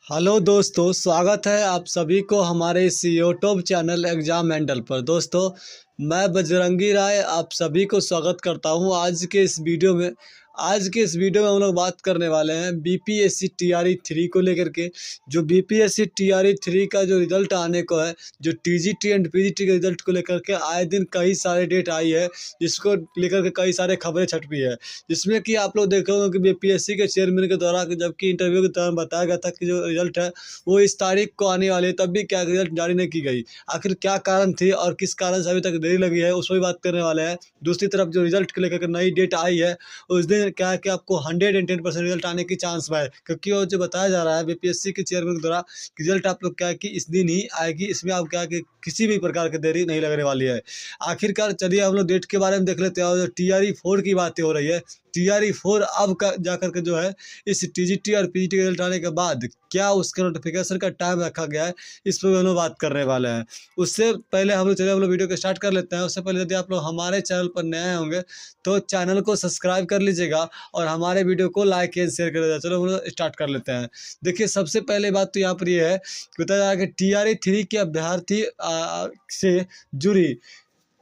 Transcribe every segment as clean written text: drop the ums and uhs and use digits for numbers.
Hello दोस्तों, स्वागत है आप सभी को हमारे इस यूट्यूब चैनल एग्ज़ाम हैंडल पर। दोस्तों, मैं बजरंगी राय आप सभी को स्वागत करता हूं। आज के इस वीडियो में हम लोग बात करने वाले हैं बीपीएससी टीआरई 3 को लेकर के। जो बीपीएससी टीआरई 3 का जो रिज़ल्ट आने को है, जो टीजीटी एंड पीजीटी के रिज़ल्ट को लेकर के आए दिन कई सारे डेट आई है, जिसको लेकर के कई सारे खबरें छट भी है। जिसमें कि आप लोग देखे होंगे कि बीपीएससी के चेयरमैन के द्वारा जबकि इंटरव्यू के दौरान बताया गया था कि जो रिज़ल्ट है वो इस तारीख को आने वाली है, तब भी क्या रिज़ल्ट जारी नहीं की गई। आखिर क्या कारण थी और किस कारण से अभी तक देरी लगी है, उस पर भी बात करने वाले हैं। दूसरी तरफ जो रिज़ल्ट को लेकर के नई डेट आई है, उस दिन क्या है कि आपको 110% रिजल्ट आने की चांस है, क्योंकि वो जो बताया जा रहा है बीपीएससी के चेयरमैन के द्वारा रिजल्ट आप लोग क्या है कि इस दिन ही आएगी। इसमें आप क्या है कि किसी भी प्रकार की देरी नहीं लगने वाली है। आखिरकार चलिए हम लोग डेट के बारे में देख लेते हैं। और जो टीआरई 4 की बातें हो रही है, टीआरई 4 अब का जाकर के जो है इस टीजीटी और पीजीटी के रिजल्ट आने के बाद क्या उसके नोटिफिकेशन का टाइम रखा गया है, इस पर हम लोग बात करने वाले हैं। उससे पहले हम लोग वीडियो को स्टार्ट कर लेते हैं। उससे पहले यदि आप लोग हमारे चैनल पर नए होंगे तो चैनल को सब्सक्राइब कर लीजिएगा और हमारे वीडियो को लाइक एंड शेयर कर दीजिएगा। चलो हम लोग स्टार्ट कर लेते हैं। देखिए, सबसे पहले बात तो यहाँ पर ये है कि बताया जा रहा है कि टीआरई 3 के अभ्यर्थी से जुड़ी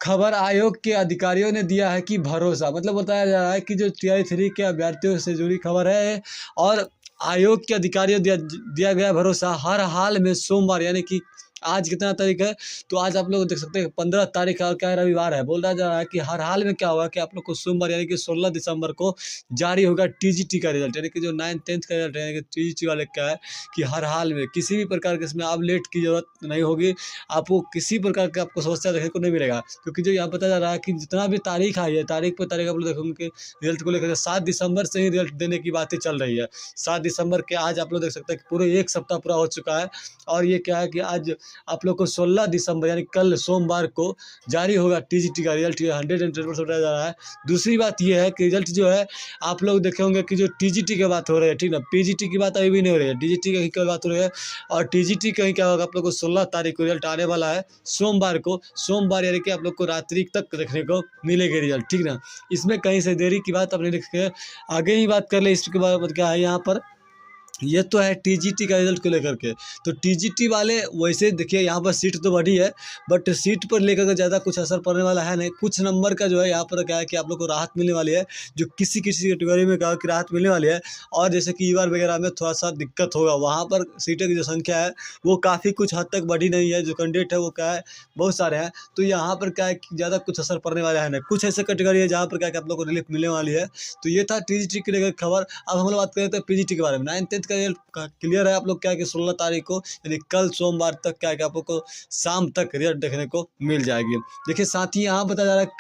खबर आयोग के अधिकारियों ने दिया है कि भरोसा, मतलब बताया जा रहा है कि जो टीआरई 3 के अभ्यर्थियों से जुड़ी खबर है और आयोग के अधिकारियों दिया गया भरोसा। हर हाल में सोमवार, यानी कि आज कितना तारीख है, तो आज आप लोग देख सकते हैं 15 तारीख है और क्या रविवार है। बोला जा रहा है कि हर हाल में क्या होगा कि आप लोग को सोमवार यानी कि 16 दिसंबर को जारी होगा टीजीटी का रिजल्ट, यानी कि जो 9th 10th का रिजल्ट है, यानी कि टीजीटी वाले क्या है कि हर हाल में किसी भी प्रकार के इसमें आप लेट की जरूरत नहीं होगी। आपको किसी प्रकार का आपको समस्या देखने को नहीं मिलेगा, क्योंकि जो यहाँ बताया जा रहा है कि जितना भी तारीख आई है, तारीख पर तारीख आप लोग देखोगे कि रिजल्ट को लेकर 7 दिसंबर से ही रिजल्ट देने की बातें चल रही है। 7 दिसंबर के आज आप लोग देख सकते हैं कि पूरे एक सप्ताह पूरा हो चुका है। और ये क्या है कि आज आप लोग को 16 दिसंबर यानी कल सोमवार को जारी होगा टीजीटी का रिजल्ट। ये 110% बताया जा रहा है। दूसरी बात ये है कि रिजल्ट जो है आप लोग देखे होंगे कि जो टीजीटी की बात हो रही है, ठीक ना, पीजीटी की बात अभी भी नहीं हो रही है, टीजीटी की बात हो रही है। और टीजीटी कहीं क्या होगा, आप लोग को 16 तारीख को रिजल्ट आने वाला है, सोमवार यानी कि आप लोग को रात्रि तक देखने को मिलेगा रिजल्ट, ठीक ना। इसमें कहीं से देरी की बात अपने लिख के आगे ही बात कर ले। इसके बाद क्या है यहाँ पर, ये तो है टीजीटी का रिजल्ट को लेकर के। तो टीजीटी वाले वैसे देखिए यहाँ पर सीट तो बढ़ी है, बट सीट पर लेकर के ज़्यादा कुछ असर पड़ने वाला है नहीं। कुछ नंबर का जो है यहाँ पर क्या है कि आप लोग को राहत मिलने वाली है, जो किसी कैटेगरी में क्या कि राहत मिलने वाली है। और जैसे कि ईवार वगैरह में थोड़ा सा दिक्कत होगा, वहाँ पर सीटों की जो संख्या है वो काफ़ी कुछ हद तक बढ़ी नहीं है। जो कैंडिडेट है वो क्या है बहुत सारे हैं, तो यहाँ पर क्या है कि ज़्यादा कुछ असर पड़ने वाला है नहीं। कुछ ऐसे कैटेगरी है जहाँ पर क्या है कि आप लोग को रिलीफ मिलने वाली है। तो ये था टीजीटी के लेकर खबर। अब हम लोग बात करें तो पीजीटी के बारे में। 9th 10th का रिजल्ट क्लियर है। आप लोग क्या है कि 16 तारीख को यानी कल सोमवार तक क्या है कि आप लोग को शाम तक रिजल्ट देखने को मिल जाएगी। देखिए, साथ ही यहाँ बताया जा रहा है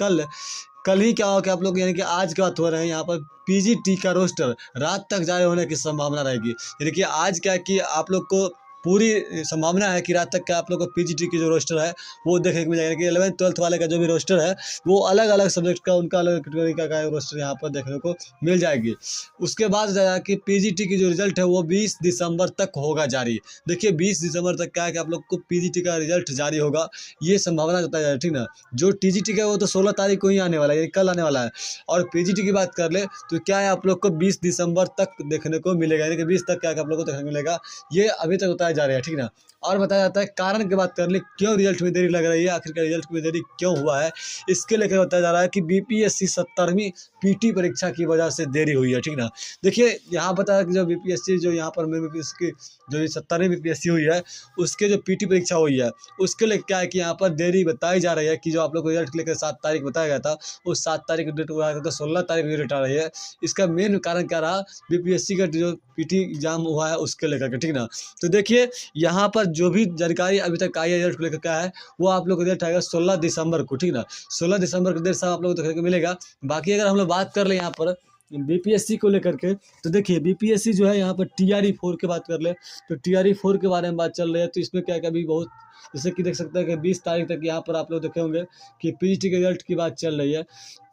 कल ही क्या होगा कि आप लोग यानी कि आज की बात हो रहे हैं, यहाँ पर पीजीटी का रोस्टर रात तक जारी होने की संभावना रहेगी। यानी कि आज क्या है कि आप लोग को पूरी संभावना है कि रात तक का आप लोग को पीजीटी की जो रोस्टर है वो देखने को मिल जाएगा। कि 11th 12th वाले का जो भी रोस्टर है वो अलग अलग सब्जेक्ट का, उनका अलग कैटेगरी का रोस्टर यहाँ पर देखने को मिल जाएगी। उसके बाद जाएगा कि पीजीटी की जो रिजल्ट है वो 20 दिसंबर तक होगा जारी। देखिए, 20 दिसंबर तक क्या है कि आप लोग को पीजीटी का रिजल्ट जारी होगा, ये संभावना जताई जा रही है, ठीक ना। जो टीजीटी का वो तो 16 तारीख को ही आने वाला है, कल आने वाला है। और पीजीटी की बात कर ले तो क्या है आप लोग को 20 दिसंबर तक देखने को मिलेगा, यानी कि 20 तक क्या है आप लोग को देखने को मिलेगा। ये अभी तक बताया जा रहा है, ठीक ना। और बताया जाता है कारण की बात कर ले, क्यों रिजल्ट में देरी लग रही है, आखिरकार रिजल्ट में देरी क्यों हुआ है, इसके लेकर बताया जा रहा है कि बीपीएससी 70वीं पीटी परीक्षा की वजह से देरी हुई है, ठीक ना। देखिए, यहाँ बताया कि जो बीपीएससी जो यहाँ पर बीपीएससी की जो 70वीं बीपीएससी हुई है उसके जो पीटी परीक्षा हुई है उसके लिए क्या है कि यहाँ पर देरी बताई जा रही है। कि जो आप लोग को रिजल्ट लेकर 7 तारीख बताया गया था, उस 7 तारीख डेट हुआ तो 16 तारीख रिजल्ट आ रही है। इसका मेन कारण क्या रहा, बीपीएससी का जो पीटी एग्जाम हुआ है उसके लेकर के, ठीक ना। तो देखिए, यहाँ पर जो भी जानकारी अभी तक आई है रिजल्ट को लेकर क्या है, वो आप लोग को रिजल्ट आएगा 16 दिसंबर को, ठीक ना। 16 दिसंबर को देर शाम आप लोग को देखने को मिलेगा। बाकी अगर हम लोग बात कर ले यहाँ पर बीपीएससी को लेकर के, तो देखिए बीपीएससी जो है यहाँ पर टीआरई 4 की बात कर ले तो टीआरई 4 के बारे में बात चल रही है। तो इसमें क्या अभी बहुत, जैसे कि देख सकते हैं कि 20 तारीख तक यहाँ पर आप लोग देखे होंगे कि पीजीटी के रिजल्ट की बात चल रही है।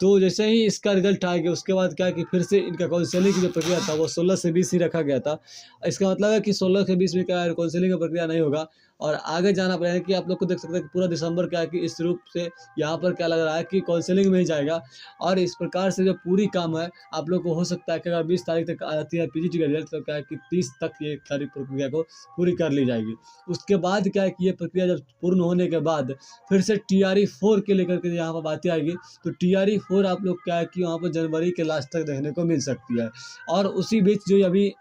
तो जैसे ही इसका रिजल्ट आएगा उसके बाद क्या है कि फिर से इनका काउंसलिंग की जो प्रक्रिया था वो 16 से 20 ही रखा गया था। इसका मतलब है कि 16 से 20 में क्या है काउंसलिंग का प्रक्रिया नहीं होगा। और आगे जाना पड़ेगा कि आप लोग को देख सकते हैं कि पूरा दिसंबर क्या है कि इस रूप से यहाँ पर क्या लग रहा है कि काउंसलिंग में ही जाएगा। और इस प्रकार से जो पूरी काम है आप लोग को हो सकता है कि अगर 20 तारीख तक आ जाती है पीजीटी का रिजल्ट, तो क्या है कि 30 तक ये सारी प्रक्रिया को पूरी कर ली जाएगी। उसके बाद क्या है कि ये प्रक्रिया जब पूर्ण होने के बाद फिर से टीआरई 4 के लेकर के यहाँ पर बातें आएगी। तो टीआरई 4 आप लोग क्या है कि वहाँ पर जनवरी के लास्ट तक देखने को मिल सकती है। और उसी बीच जो अभी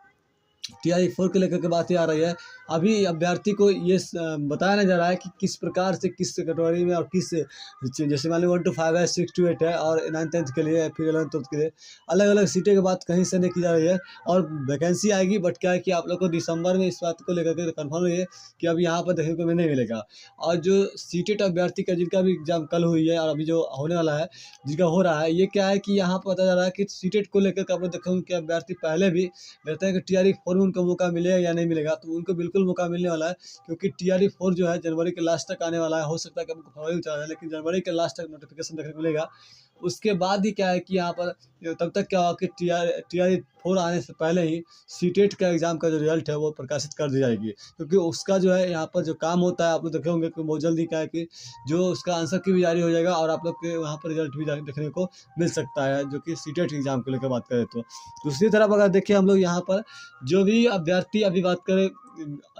टीआरई 4 को लेकर के बातें आ रही है, अभी अभ्यर्थी को ये बताया नहीं जा रहा है कि किस प्रकार से किस कैटेगरी में और किस जैसे मान लो 1 to 5 है, 6 to 8 है और 9th-10th के लिए फिर 11th-12th के लिए अलग अलग सीटें की बात कहीं से नहीं की जा रही है। और वैकेंसी आएगी, बट क्या है कि आप लोग को दिसंबर में इस बात को लेकर के कन्फर्म हुई है कि अब यहाँ पर देखने को नहीं मिलेगा। और जो सीटेट अभ्यर्थी का जिनका भी एग्जाम कल हुई है और अभी जो होने वाला है जिनका हो रहा है, ये क्या है कि यहाँ पर पता जा रहा है कि सीटेट को लेकर के आप लोग देखेंगे कि अभ्यर्थी पहले भी रहते हैं कि टीआरई 4 में उनको मौका मिलेगा या नहीं मिलेगा। तो उनको बिल्कुल मौका मिलने वाला है, क्योंकि टीआरई 4 जो है जनवरी के लास्ट तक आने वाला है। हो सकता है कि हमको फरवरी में चला जाए, लेकिन जनवरी के लास्ट तक नोटिफिकेशन देखने को मिलेगा। उसके बाद ही क्या है कि यहाँ पर तब तक क्या होगा कि टीआरई 4 आने से पहले ही सीटेट का एग्ज़ाम का जो रिजल्ट है वो प्रकाशित कर दी जाएगी, क्योंकि उसका जो है यहाँ पर जो काम होता है आप लोग देखे होंगे कि बहुत जल्दी क्या है कि जो उसका आंसर की भी जारी हो जाएगा और आप लोग के वहाँ पर रिजल्ट भी देखने को मिल सकता है, जो कि सीटेट एग्ज़ाम को लेकर बात करें तो। दूसरी तरफ अगर देखिए हम लोग यहाँ पर जो भी अभ्यर्थी अभी बात करें,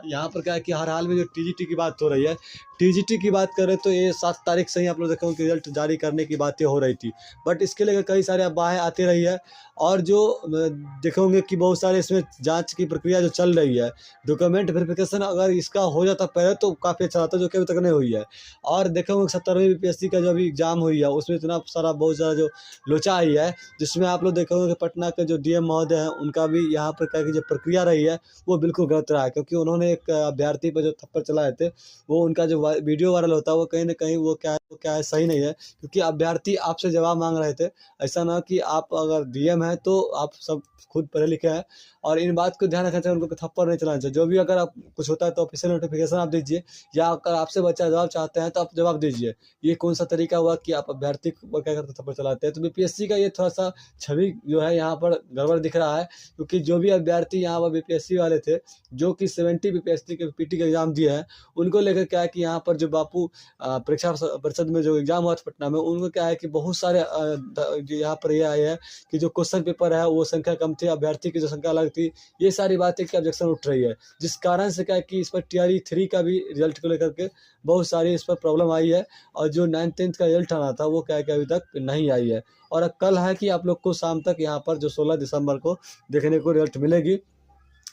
यहाँ पर क्या है कि हर हाल में जो टीजीटी की बात हो रही है, टीजीटी की बात करें तो ये 7 तारीख से ही आप लोग देखेंगे कि रिजल्ट जारी करने की बातें हो रही थी, बट इसके लेकर कई सारे अफवाहें आती रही है। और जो देखेंगे कि बहुत सारे इसमें जांच की प्रक्रिया जो चल रही है, डॉक्यूमेंट वेरिफिकेशन अगर इसका हो जाता पहले तो काफ़ी अच्छा रहता, जो कि अभी तक नहीं हुई है। और देखेंगे 17वीं बीपीएससी का जो अभी एग्ज़ाम हुई है उसमें इतना सारा बहुत सारा जो लोचा आई है, जिसमें आप लोग देखेंगे कि पटना के जो डीएम महोदय हैं उनका भी यहाँ पर क्या की जो प्रक्रिया रही है वो बिल्कुल गलत रहा है, क्योंकि उन्होंने एक अभ्यर्थी पर जो थप्पड़ चलाए थे, वो उनका जो वीडियो वायरल होता है वो कहीं ना कहीं वो क्या है सही नहीं है, क्योंकि अभ्यर्थी आपसे जवाब मांग रहे थे। ऐसा ना कि आप अगर डीएम है तो आप सब खुद पढ़े लिखे हैं, और इन बात को ध्यान रखना चाहिए, उनको थप्पड़ नहीं चलाना चाहिए। जो भी अगर आप कुछ होता है तो ऑफिशियल नोटिफिकेशन आप दीजिए, या अगर आपसे बच्चा जवाब चाहते हैं तो आप जवाब दीजिए। ये कौन सा तरीका हुआ कि आप अभ्यर्थी को क्या करते थप्पड़ चलाते हैं। तो बीपीएससी का ये थोड़ा सा छवि जो है यहाँ पर गड़बड़ दिख रहा है, क्योंकि जो भी अभ्यर्थी यहाँ पर बीपीएससी वाले थे जो कि 70 बीपीएससी के पीटी का एग्जाम दिए हैं, उनको लेकर क्या है कि यहाँ पर जो बापू परीक्षा परिषद में जो एग्जाम हुआ था पटना में, उनको क्या है कि बहुत सारे यहाँ पर ये आए हैं कि जो क्वेश्चन पेपर है वो संख्या कम थी, अभ्यर्थी की जो संख्या अलग थी। ये सारी बातें की ऑब्जेक्शन उठ रही है, जिस कारण से क्या है कि इस पर टीआरई 3 का भी रिजल्ट को लेकर के बहुत सारी इस पर प्रॉब्लम आई है। और जो 9th-10th का रिजल्ट आना था वो क्या है कि अभी तक नहीं आई है। और अब कल है कि आप लोग को शाम तक यहाँ पर जो 16 दिसंबर को देखने को रिजल्ट मिलेगी,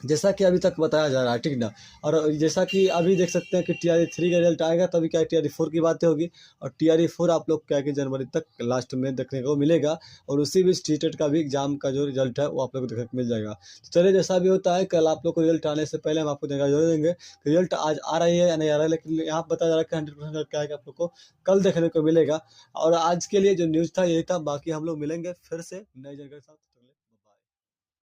जैसा कि अभी तक बताया जा रहा है, ठीक ना। और जैसा कि अभी देख सकते हैं कि टीआरई 3 का रिजल्ट आएगा तभी क्या है टीआरई 4 की बातें होगी, और टीआरई 4 आप लोग क्या है कि जनवरी तक लास्ट में देखने को मिलेगा। और उसी बीच टीटेट का भी एग्जाम का जो रिजल्ट है वो आप लोग को देखने को मिल जाएगा। तो चलिए, जैसा भी होता है कल आप लोग को रिजल्ट आने से पहले हम आपको जानकारी जरूर देंगे कि रिजल्ट आज आ रही है या नहीं आ रहा है, लेकिन यहाँ बताया जा रहा है कि 100% क्या है कि आप लोग को कल देखने को मिलेगा। और आज के लिए जो न्यूज़ था यही था, बाकी हम लोग मिलेंगे फिर से नई जानकारी के साथ।